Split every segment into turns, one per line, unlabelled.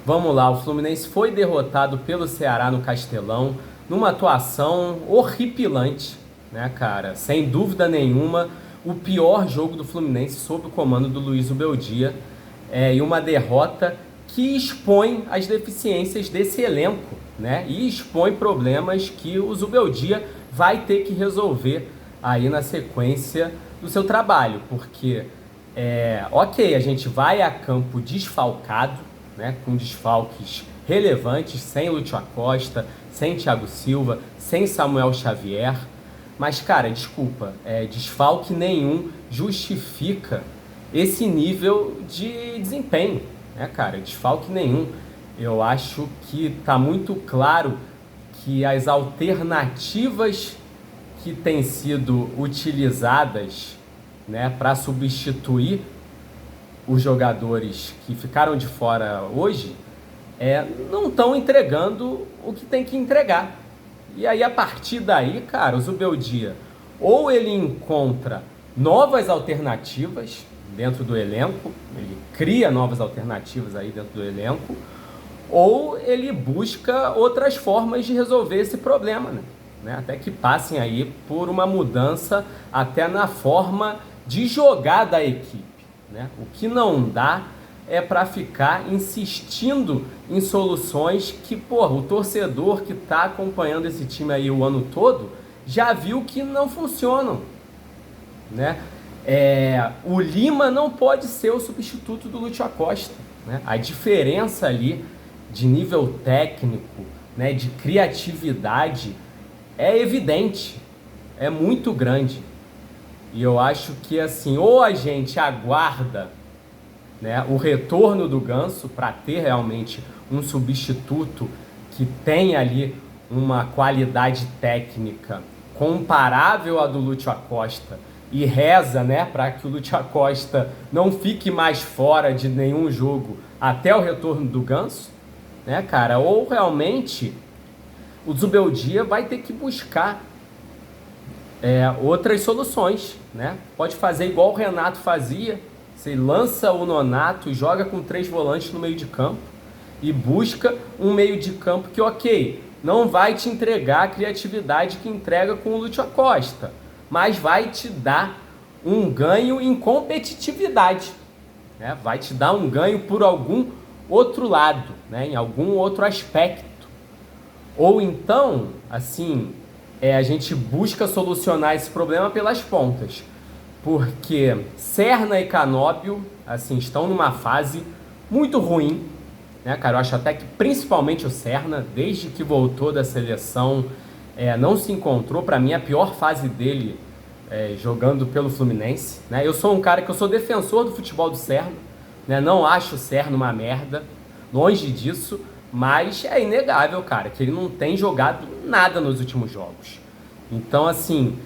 Vamos lá, o Fluminense foi derrotado pelo Ceará no Castelão, numa atuação horripilante, né, cara? Sem dúvida nenhuma, o pior jogo do Fluminense sob o comando do Luiz Ubeldia, e uma derrota que expõe as deficiências desse elenco, né? E expõe problemas que o Zubeldia vai ter que resolver aí na sequência do seu trabalho, porque ok, a gente vai a campo desfalcado, né? Com desfalques relevantes, sem Lúcio Acosta, sem Thiago Silva, sem Samuel Xavier, mas cara, desculpa, desfalque nenhum justifica esse nível de desempenho, né, cara? Desfalque nenhum. Eu acho que tá muito claro que as alternativas que têm sido utilizadas, né, para substituir os jogadores que ficaram de fora hoje, não estão entregando o que tem que entregar. E aí, a partir daí, cara, o Zubeldia, ou ele encontra novas alternativas dentro do elenco, ele cria novas alternativas aí dentro do elenco, ou ele busca outras formas de resolver esse problema, né? Até que passem aí por uma mudança até na forma de jogar da equipe, né? O que não dá é para ficar insistindo em soluções que, o torcedor que está acompanhando esse time aí o ano todo já viu que não funcionam, né? O Lima não pode ser o substituto do Lúcio Acosta, né? A diferença ali de nível técnico, né, de criatividade é evidente, é muito grande. E eu acho que assim, ou a gente aguarda, né, o retorno do Ganso para ter realmente um substituto que tenha ali uma qualidade técnica comparável à do Lúcio Acosta e reza, né, para que o Lúcio Acosta não fique mais fora de nenhum jogo até o retorno do Ganso, né, cara? Ou realmente o Zubeldia vai ter que buscar outras soluções, né? Pode fazer igual o Renato fazia. Você lança o Nonato e joga com 3 volantes no meio de campo e busca um meio de campo que, ok, não vai te entregar a criatividade que entrega com o Lúcio Acosta, mas vai te dar um ganho em competitividade, né? Vai te dar um ganho por algum outro lado, né? Em algum outro aspecto. Ou então, assim, a gente busca solucionar esse problema pelas pontas, porque Serna e Canóbio, assim, estão numa fase muito ruim, né, cara? Eu acho até que principalmente o Serna, desde que voltou da seleção, não se encontrou. Para mim, a pior fase dele jogando pelo Fluminense, né? Eu sou um cara que eu sou defensor do futebol do Serna, né? Não acho o Serna uma merda, longe disso, mas é inegável, cara, que ele não tem jogado nada nos últimos jogos. Então, assim,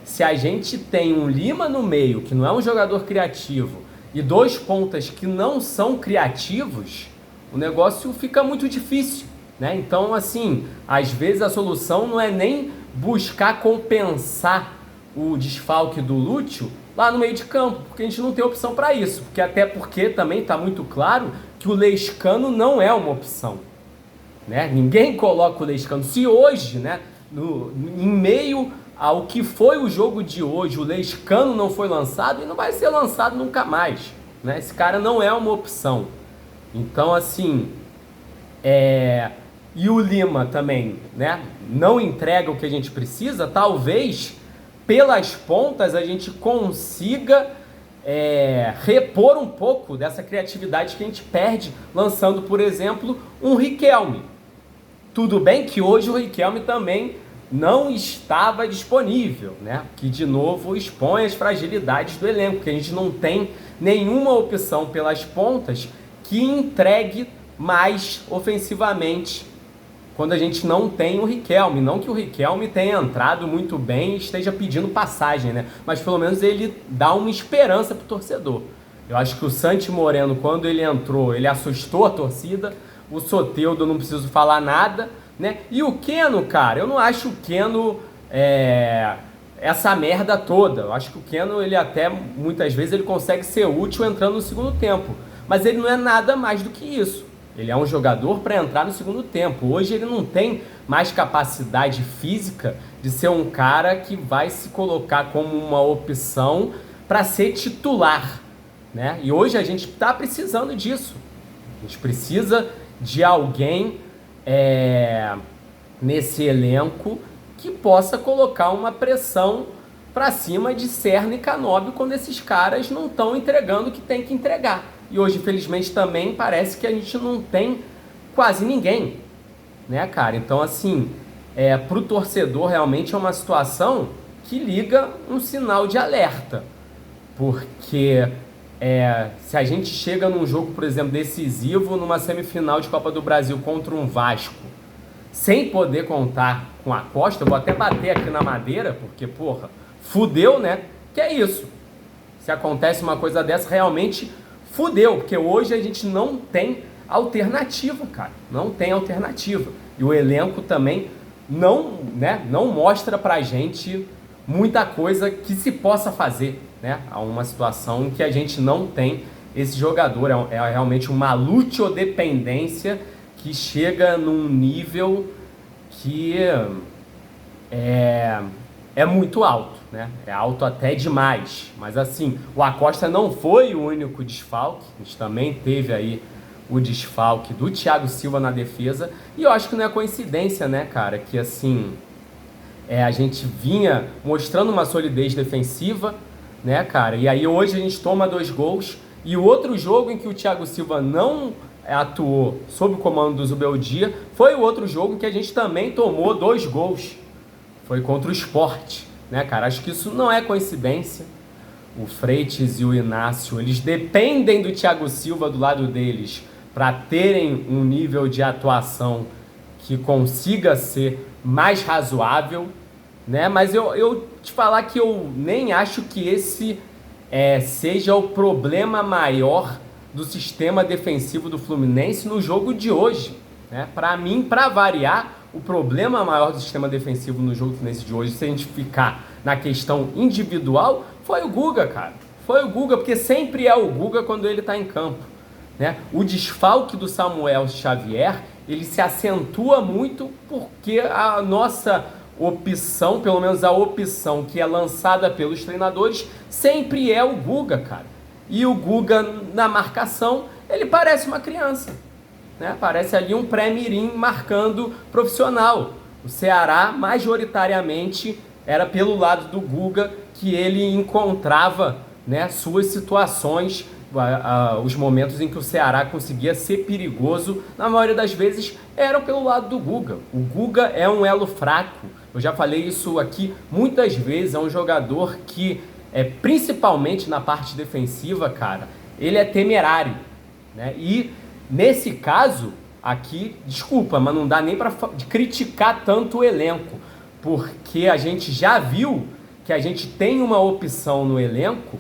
se a gente tem um Lima no meio, que não é um jogador criativo, e 2 pontas que não são criativos, o negócio fica muito difícil, né? Então, assim, às vezes a solução não é nem buscar compensar o desfalque do Lúcio lá no meio de campo, porque a gente não tem opção para isso, até porque também está muito claro que o Lescano não é uma opção, né? Ninguém coloca o Lescano. Se hoje, né, em meio ao que foi o jogo de hoje, o Lescano não foi lançado, e não vai ser lançado nunca mais, né? Esse cara não é uma opção. Então, assim, e o Lima também, né, não entrega o que a gente precisa. Talvez pelas pontas a gente consiga repor um pouco dessa criatividade que a gente perde lançando, por exemplo, um Riquelme. Tudo bem que hoje o Riquelme também não estava disponível, né? Que de novo expõe as fragilidades do elenco, que a gente não tem nenhuma opção pelas pontas que entregue mais ofensivamente quando a gente não tem o Riquelme. Não que o Riquelme tenha entrado muito bem e esteja pedindo passagem, né? Mas pelo menos ele dá uma esperança pro torcedor. Eu acho que o Santi Moreno, quando ele entrou, ele assustou a torcida. O Soteldo, não preciso falar nada, né? E o Keno, cara, eu não acho o Keno essa merda toda. Eu acho que o Keno, ele até, muitas vezes, ele consegue ser útil entrando no segundo tempo. Mas ele não é nada mais do que isso, Ele é um jogador para entrar no segundo tempo. Hoje ele não tem mais capacidade física de ser um cara que vai se colocar como uma opção para ser titular, né? E hoje a gente está precisando disso. A gente precisa de alguém nesse elenco que possa colocar uma pressão para cima de Serna e Canóbio quando esses caras não estão entregando o que tem que entregar. E hoje, infelizmente, também parece que a gente não tem quase ninguém, né, cara? Então, assim, pro torcedor realmente é uma situação que liga um sinal de alerta. Porque se a gente chega num jogo, por exemplo, decisivo, numa semifinal de Copa do Brasil contra um Vasco, sem poder contar com a Costa, eu vou até bater aqui na madeira, porque, porra, fudeu, né? Que é isso. Se acontece uma coisa dessa, realmente fudeu, porque hoje a gente não tem alternativa, cara. Não tem alternativa. E o elenco também não mostra pra gente muita coisa que se possa fazer, né? Há uma situação em que a gente não tem esse jogador. É realmente uma luteodependência que chega num nível que é muito alto, né? É alto até demais. Mas assim, o Acosta não foi o único desfalque. A gente também teve aí o desfalque do Thiago Silva na defesa. E eu acho que não é coincidência, né, cara? Que assim, a gente vinha mostrando uma solidez defensiva, né, cara? E aí hoje a gente toma 2 gols. E o outro jogo em que o Thiago Silva não atuou sob o comando do Zubeldia foi o outro jogo em que a gente também tomou 2 gols. Foi contra o Sport, né, cara? Acho que isso não é coincidência. O Freitas e o Inácio, eles dependem do Thiago Silva do lado deles para terem um nível de atuação que consiga ser mais razoável, né? Mas eu te falar que eu nem acho que esse seja o problema maior do sistema defensivo do Fluminense no jogo de hoje, né? Para mim, para variar, o problema maior do sistema defensivo no jogo do Fluminense de hoje, se a gente ficar na questão individual, foi o Guga, cara. Foi o Guga, porque sempre é o Guga quando ele está em campo, né? O desfalque do Samuel Xavier, ele se acentua muito porque a nossa opção, pelo menos a opção que é lançada pelos treinadores, sempre é o Guga, cara. E o Guga, na marcação, ele parece uma criança, né? Parece ali um pré-mirim marcando profissional. O Ceará, majoritariamente, era pelo lado do Guga que ele encontrava, né, suas situações, os momentos em que o Ceará conseguia ser perigoso, na maioria das vezes, eram pelo lado do Guga. O Guga é um elo fraco. Eu já falei isso aqui muitas vezes. É um jogador que, principalmente na parte defensiva, cara, ele é temerário, né? E nesse caso aqui, desculpa, mas não dá nem para criticar tanto o elenco, porque a gente já viu que a gente tem uma opção no elenco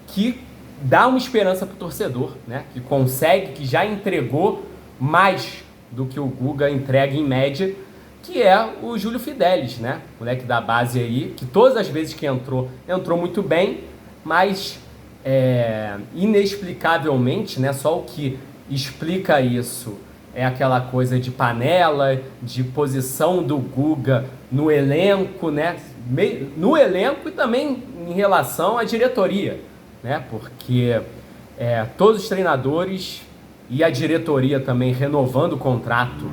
que dá uma esperança para o torcedor, né? Que consegue, que já entregou mais do que o Guga entrega em média, que é o Júlio Fidelis, né? Moleque da base aí, que todas as vezes que entrou muito bem, mas inexplicavelmente, né? Só o que explica isso é aquela coisa de panela, de posição do Guga no elenco, né? No elenco e também em relação à diretoria, né? Porque todos os treinadores e a diretoria também renovando o contrato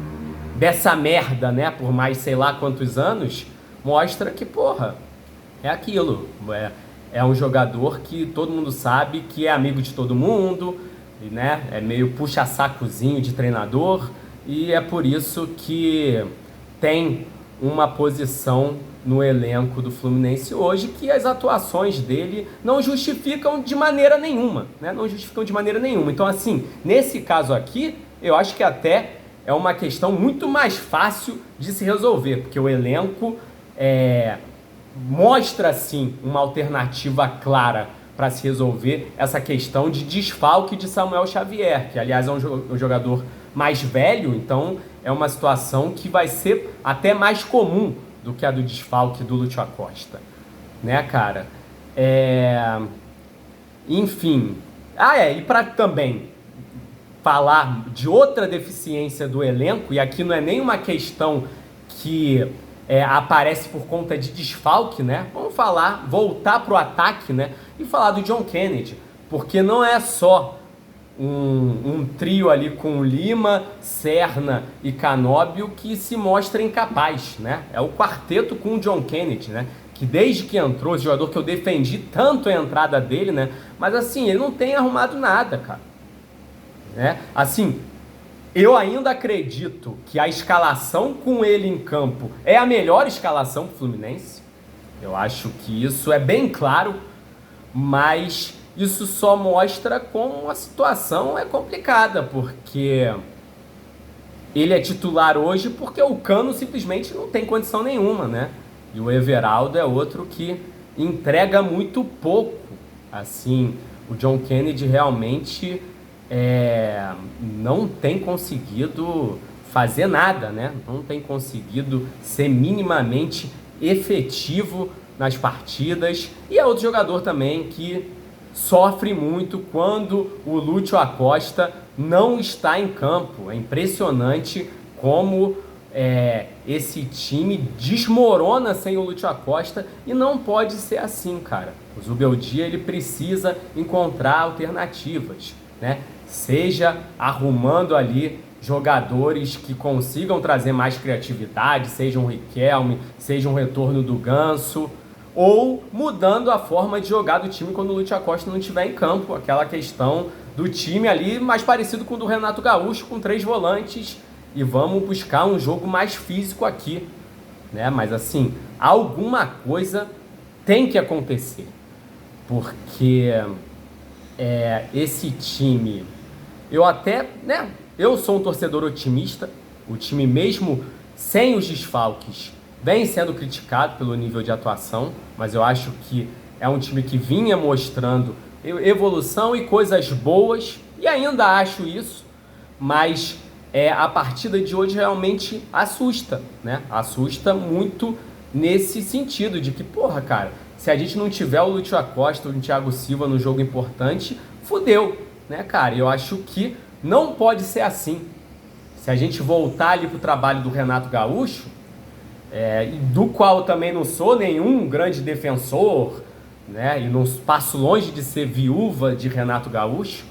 dessa merda, né? Por mais sei lá quantos anos, mostra que, porra, é aquilo. É um jogador que todo mundo sabe que é amigo de todo mundo, né? É meio puxa-sacozinho de treinador, e é por isso que tem uma posição no elenco do Fluminense hoje que as atuações dele não justificam de maneira nenhuma, né? Não justificam de maneira nenhuma. Então, assim, nesse caso aqui, eu acho que até é uma questão muito mais fácil de se resolver, porque o elenco mostra, sim, uma alternativa clara para se resolver essa questão de desfalque de Samuel Xavier, que, aliás, é um jogador mais velho, então é uma situação que vai ser até mais comum do que a do desfalque do Lúcio Acosta, né, cara? Enfim. E para também falar de outra deficiência do elenco, e aqui não é nenhuma questão que aparece por conta de desfalque, né? Vamos voltar para o ataque, né? E falar do John Kennedy, porque não é só um trio ali com Lima, Serna e Canóbio que se mostra incapaz, né? É o quarteto com o John Kennedy, né? Que desde que entrou, esse jogador que eu defendi tanto a entrada dele, né? Mas assim, ele não tem arrumado nada, cara. Né? Assim, eu ainda acredito que a escalação com ele em campo é a melhor escalação do Fluminense. Eu acho que isso é bem claro, mas isso só mostra como a situação é complicada, porque ele é titular hoje porque o Cano simplesmente não tem condição nenhuma, né? E o Everaldo é outro que entrega muito pouco. Assim, o John Kennedy realmente não tem conseguido fazer nada, né? Não tem conseguido ser minimamente efetivo nas partidas. E é outro jogador também que sofre muito quando o Lúcio Acosta não está em campo. É impressionante como esse time desmorona sem o Lúcio Acosta, e não pode ser assim, cara. O Zubeldia, ele precisa encontrar alternativas, né? Seja arrumando ali jogadores que consigam trazer mais criatividade, seja um Riquelme, seja um retorno do Ganso, ou mudando a forma de jogar do time quando o Lúcio Acosta não estiver em campo. Aquela questão do time ali mais parecido com o do Renato Gaúcho, com 3 volantes, e vamos buscar um jogo mais físico aqui, né? Mas assim, alguma coisa tem que acontecer, porque esse time, eu sou um torcedor otimista. O time, mesmo sem os desfalques, vem sendo criticado pelo nível de atuação, mas eu acho que é um time que vinha mostrando evolução e coisas boas, e ainda acho isso, mas a partida de hoje realmente assusta, né? Assusta muito nesse sentido de que, porra, cara, se a gente não tiver o Lúcio Acosta ou o Thiago Silva no jogo importante, fudeu, né, cara? Eu acho que não pode ser assim. Se a gente voltar ali pro trabalho do Renato Gaúcho, do qual eu também não sou nenhum grande defensor, né? E não passo longe de ser viúva de Renato Gaúcho,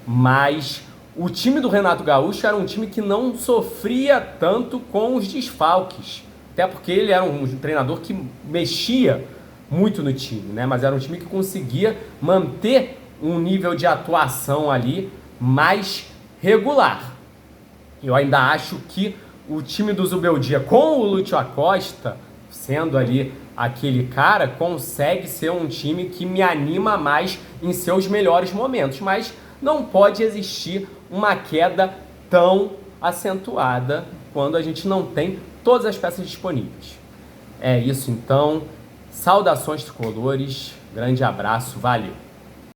mas o time do Renato Gaúcho era um time que não sofria tanto com os desfalques, até porque ele era um treinador que mexia muito no time, né? Mas era um time que conseguia manter um nível de atuação ali mais regular. Eu ainda acho que o time do Zubeldia, com o Lúcio Acosta sendo ali aquele cara, consegue ser um time que me anima mais em seus melhores momentos, mas não pode existir uma queda tão acentuada quando a gente não tem todas as peças disponíveis. É isso então, saudações tricolores, grande abraço, valeu!